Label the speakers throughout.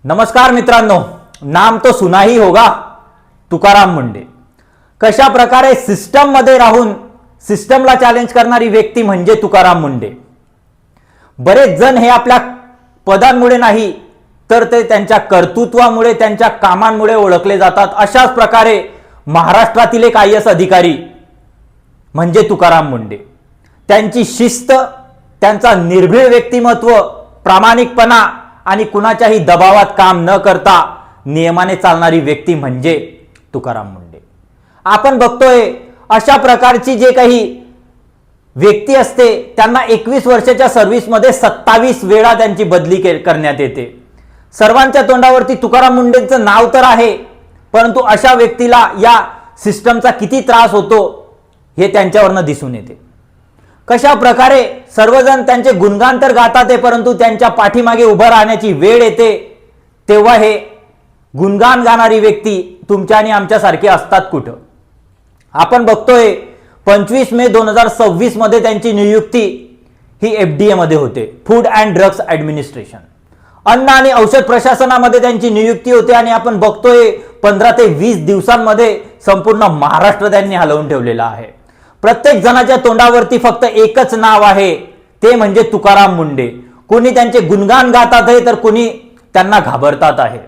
Speaker 1: नमस्कार मित्रांनो, नाम तो सुना ही होगा, तुकाराम मुंडे। कशा प्रकारे सिस्टम मध्ये राहून सिस्टमला चॅलेंज करणारी व्यक्ती म्हणजे तुकाराम मुंडे। बरेच जण हे आपल्या पदांमुळे नाही तर ते त्यांच्या कर्तृत्वामुळे, त्यांच्या कामांमुळे ओळखले जातात। अशाच प्रकारे महाराष्ट्रातील एक IAS अधिकारी म्हणजे तुकाराम मुंडे। त्यांची शिस्त, त्यांचा निर्भीड व्यक्तिमत्व, प्रामाणिकपणा आणि कुणाच्याही दबावात काम न करता नियमाने चालणारी व्यक्ती म्हणजे तुकाराम मुंडे। आपण बघतोय अशा प्रकारची जे काही व्यक्ती असते त्यांना 21 वर्षाच्या सर्व्हिसमध्ये 27 वेळा त्यांची बदली करण्यात येते। सर्वांच्या तोंडावरती तुकाराम मुंडेंचं नाव तर आहे, परंतु अशा व्यक्तीला या सिस्टमचा किती त्रास होतो हे त्यांच्यावरनं दिसून येते। कशा प्रकारे सर्वजण त्यांचे गुणगान तर गातात आहे, परंतु त्यांच्या पाठीमागे उभं राहण्याची वेळ येते तेव्हा हे गुणगान गाणारी व्यक्ती तुमच्या आणि आमच्यासारखे असतात कुठं। आपण बघतोय 25 मे 2026 मध्ये त्यांची नियुक्ती ही FDA मध्ये होते, फूड अँड ड्रग्स ॲडमिनिस्ट्रेशन, अन्न आणि औषध प्रशासनामध्ये त्यांची नियुक्ती होते। आणि आपण बघतोय 15 ते 20 दिवसांमध्ये संपूर्ण महाराष्ट्र त्यांनी हलवून ठेवलेला आहे। प्रत्येक जणाच्या तोंडावरती फक्त एकच नाव आहे, ते म्हणजे तुकाराम मुंडे। कोणी त्यांचे गुणगान गातात आहे तर कोणी त्यांना घाबरतात आहे।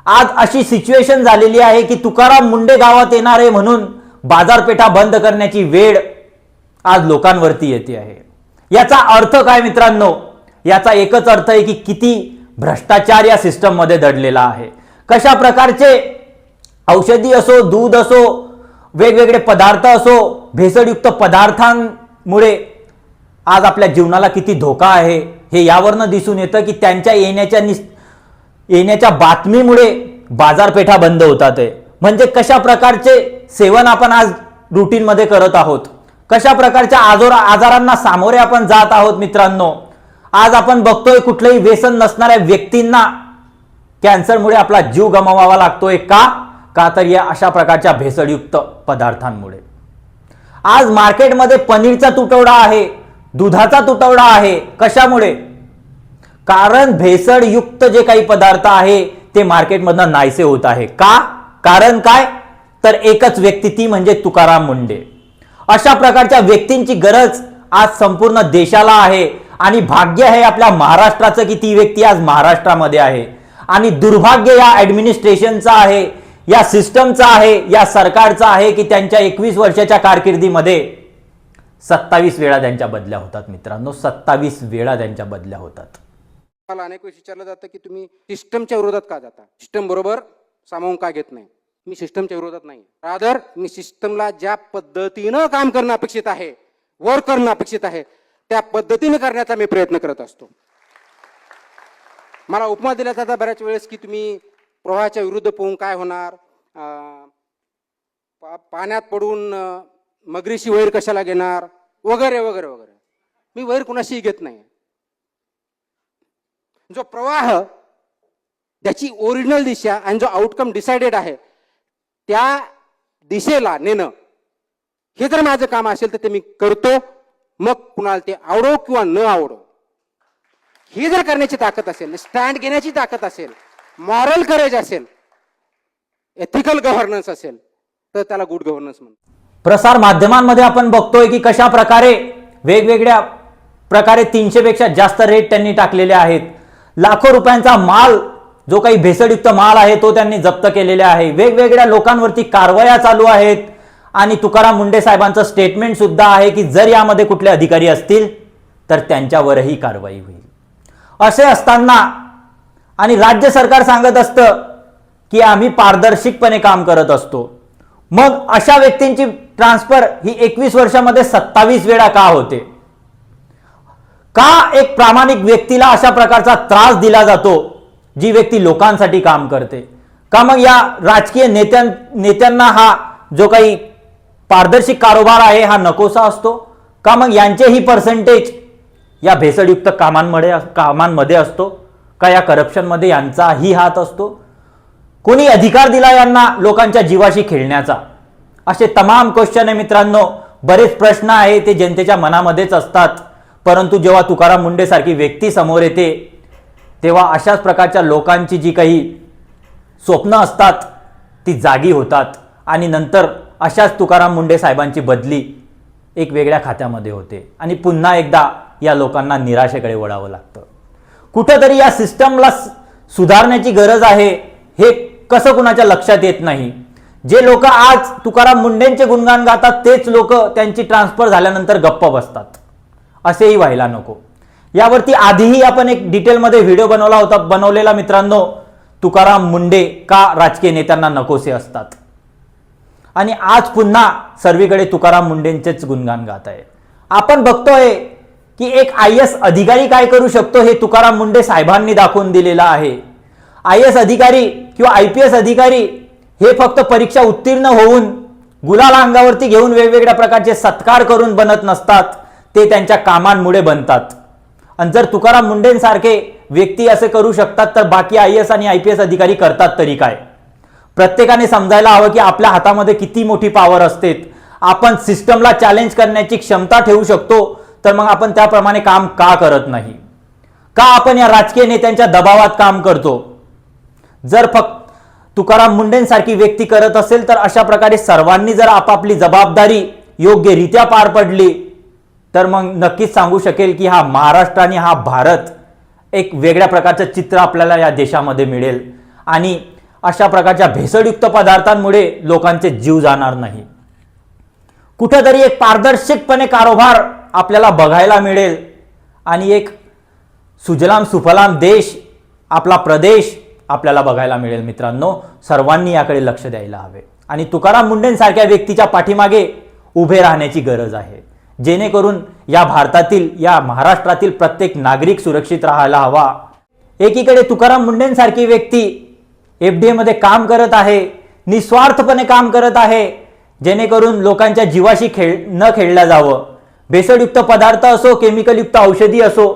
Speaker 1: आज अशी सिच्युएशन झालेली आहे की तुकाराम मुंडे गावात येणार आहे म्हणून बाजारपेठा बंद करण्याची वेळ आज लोकांवरती येते आहे। याचा अर्थ काय मित्रांनो? याचा एकच अर्थ आहे की किती भ्रष्टाचार या सिस्टम मध्ये दडलेला आहे। कशा प्रकारचे औषधी असो, दूध असो, वेगवेगळे पदार्थ असो, भेसळयुक्त पदार्थांमुळे आज आपल्या जीवनाला किती धोका आहे हे यावरनं दिसून येतं की त्यांच्या येण्याच्या बातमीमुळे बाजारपेठा बंद होतात आहे। म्हणजे कशा प्रकारचे सेवन आपण आज रुटीन मध्ये करत आहोत, कशा प्रकारच्या आजारांना सामोरे आपण जात आहोत मित्रांनो। आज आपण बघतोय कुठलंही व्यसन नसणाऱ्या व्यक्तींना कॅन्सरमुळे आपला जीव गमवावा लागतोय का तर या अशा प्रकारच्या भेसळयुक्त पदार्थांमुळे। आज मार्केटमध्ये पनीरचा तुटवडा आहे, दुधाचा तुटवडा आहे। कशामुळे? कारण भेसळयुक्त जे काही पदार्थ आहे ते मार्केटमधनं नाहीसे होत आहे। कारण काय? तर एकच व्यक्ती, ती म्हणजे तुकाराम मुंडे। अशा प्रकारच्या व्यक्तींची गरज आज संपूर्ण देशाला आहे आणि भाग्य आहे आपल्या महाराष्ट्राचं की ती व्यक्ती आज महाराष्ट्रामध्ये आहे। आणि दुर्भाग्य या ॲडमिनिस्ट्रेशनचं आहे, या सिस्टमचा आहे, या सरकारचा आहे की त्यांच्या 21 वर्षाच्या कारकिर्दीमध्ये 27 वेळा त्यांच्या बदल्या होतात मित्रांनो। 27 वेळा त्यांच्या बदल्या होतात।
Speaker 2: मला अनेक वेळेस विचारलं जातं की तुम्ही सिस्टमच्या विरोधात का जाता, सिस्टम बरोबर सामावून का घेत नाही। मी सिस्टमच्या विरोधात नाही, रादर मी सिस्टमला ज्या पद्धतीनं काम करणं अपेक्षित आहे, वर्क करणं अपेक्षित आहे, त्या पद्धतीने करण्याचा मी प्रयत्न करत असतो। मला उपमा दिला जाता बऱ्याच वेळेस की तुम्ही प्रवाहाच्या विरुद्ध पोहून काय होणार, पाण्यात पडून मगरीशी वैर कशाला घेणार, वगैरे वगैरे वगैरे। मी वैर कुणाशीही घेत नाही। जो प्रवाह, त्याची ओरिजिनल दिशा आणि जो आउटकम डिसाइडेड आहे त्या दिशेला नेणं हे जर माझं काम असेल तर ते मी करतो, मग कुणाला ते आवडो किंवा न आवडो। ही जर करण्याची ताकद असेल, स्टँड घेण्याची ताकद असेल, मॉरल करेज असेल, एथिकल गव्हर्नन्स असेल तर त्याला गुड गव्हर्नन्स म्हणतात।
Speaker 1: प्रसार माध्यमांमध्ये आपण बघतोय की कशा प्रकारे वेगवेगळ्या प्रकारे 300 पेक्षा जास्त रेट त्यांनी टाकलेले आहेत। लाखो रुपयांचा माल, जो काही भेसळयुक्त माल आहे तो त्यांनी जप्त केलेला आहे। वेगवेगळ्या लोकांवरती कारवाया चालू आहेत आणि तुकाराम मुंडे साहेबांचं स्टेटमेंट सुद्धा आहे की जर यामध्ये कुठले अधिकारी असतील तर त्यांच्यावरही कारवाई होईल। असे असताना आणि राज्य सरकार सांगत असतं की आम्ही पारदर्शकपणे काम करत असतो, मग अशा व्यक्तींची ट्रान्सफर ही 21 वर्षामध्ये 27 वेळा का होते? का एक प्रामाणिक व्यक्तीला अशा प्रकारचा त्रास दिला जातो जी व्यक्ती लोकांसाठी काम करते? का मग या राजकीय नेत्यांना हा जो काही पारदर्शक कारोबार आहे हा नकोसा असतो? का मग यांचेही पर्सेंटेज या भेसळयुक्त कामांमध्ये असतो? का या करप्शनमध्ये यांचाही हात असतो? कोणी अधिकार दिला यांना लोकांच्या जीवाशी खेळण्याचा? असे तमाम क्वेश्चन आहे मित्रांनो। बरेच प्रश्न आहे ते जनतेच्या मनामध्येच असतात, परंतु जेव्हा तुकाराम मुंडे सारखी व्यक्ती समोर येते तेव्हा अशाच प्रकारच्या लोकांची जी काही स्वप्न असतात ती जागी होतात आणि नंतर अशाच तुकाराम मुंडे साहेबांची बदली एक वेगळ्या खात्यामध्ये होते आणि पुन्हा एकदा या लोकांना निराशेकडे वळावं लागतं. कुठंतरी या सिस्टमला सुधारण्याची गरज आहे हे कसं कुणाच्या लक्षात येत नाही. जे लोक आज तुकाराम मुंडेंचे गुणगान गातात तेच लोक त्यांची ट्रान्सफर झाल्यानंतर गप्प बसतात, असेही व्हायला नको. यावरती आधीही आपण एक डिटेलमध्ये व्हिडिओ बनवलेला मित्रांनो, तुकाराम मुंडे का राजकीय नेत्यांना नकोसे असतात. आणि आज पुन्हा सर्वीकडे तुकाराम मुंडेंचेच गुणगान गात आहे. आपण बघतोय की एक IAS अधिकारी काय करू शकतो हे तुकाराम मुंडे साहेबांनी दाखवून दिलेलं आहे. IAS अधिकारी किंवा IPS अधिकारी हे फक्त परीक्षा उत्तीर्ण होऊन गुलाल अंगावरती घेऊन वेगवेगळ्या प्रकारचे सत्कार करून बनत नसतात, ते त्यांच्या कामांमुळे बनतात. आणि जर तुकाराम मुंडेंसारखे व्यक्ती असे करू शकतात तर बाकी IAS आणि IPS अधिकारी करतात तरी काय. प्रत्येकाने समजायला हवं की आपल्या हातामध्ये किती मोठी पॉवर असते. आपण सिस्टमला चॅलेंज करण्याची क्षमता ठेवू शकतो, तर मग आपण त्याप्रमाणे काम का करत नाही. का आपण या राजकीय नेत्यांच्या दबावात काम करतो. जर फक्त तुकाराम मुंडेंसारखी व्यक्ती करत असेल तर अशा प्रकारे सर्वांनी जर आपापली जबाबदारी योग्यरित्या पार पडली तर मग नक्कीच सांगू शकेल की हा महाराष्ट्र आणि हा भारत एक वेगळ्या प्रकारचं चित्र आपल्याला या देशामध्ये मिळेल आणि अशा प्रकारच्या भेसळयुक्त पदार्थांमुळे लोकांचे जीव जाणार नाही. कुठेतरी एक पारदर्शकपणे कारभार आपल्याला बघायला मिळेल आणि एक सुजलाम सुफलाम देश आपला प्रदेश आपल्याला बघायला मिळेल. मित्रांनो, सर्वांनी याकडे लक्ष द्यायला हवे आणि तुकाराम मुंडेंसारख्या व्यक्तीच्या पाठीमागे उभे राहण्याची गरज आहे, जेणेकरून या भारतातील या महाराष्ट्रातील प्रत्येक नागरिक सुरक्षित राहायला हवा. एकीकडे तुकाराम मुंडेंसारखी व्यक्ती FDA मध्ये काम करत आहे, निस्वार्थपणे काम करत आहे, जेणेकरून लोकांच्या जीवाशी न खेळलं जावं. भेसळयुक्त पदार्थ असो, केमिकलयुक्त औषधी असो,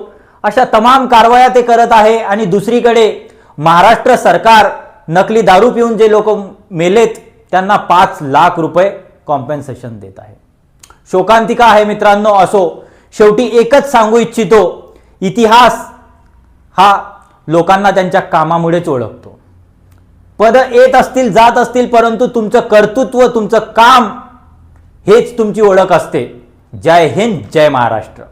Speaker 1: अशा तमाम कारवाया ते करत आहे. आणि दुसरीकडे महाराष्ट्र सरकार नकली दारू पिऊन जे लोक मेलेत त्यांना 5 लाख रुपये कॉम्पेन्सेशन देत आहे. शोकांतिका आहे मित्रांनो. असो, शेवटी एकच सांगू इच्छितो, इतिहास हा लोकांना त्यांच्या कामामुळेच ओळखतो. पद येत असतील, जात असतील, परंतु तुमचं कर्तृत्व, तुमचं काम हेच तुमची ओळख असते. जय हिंद, जय महाराष्ट्र.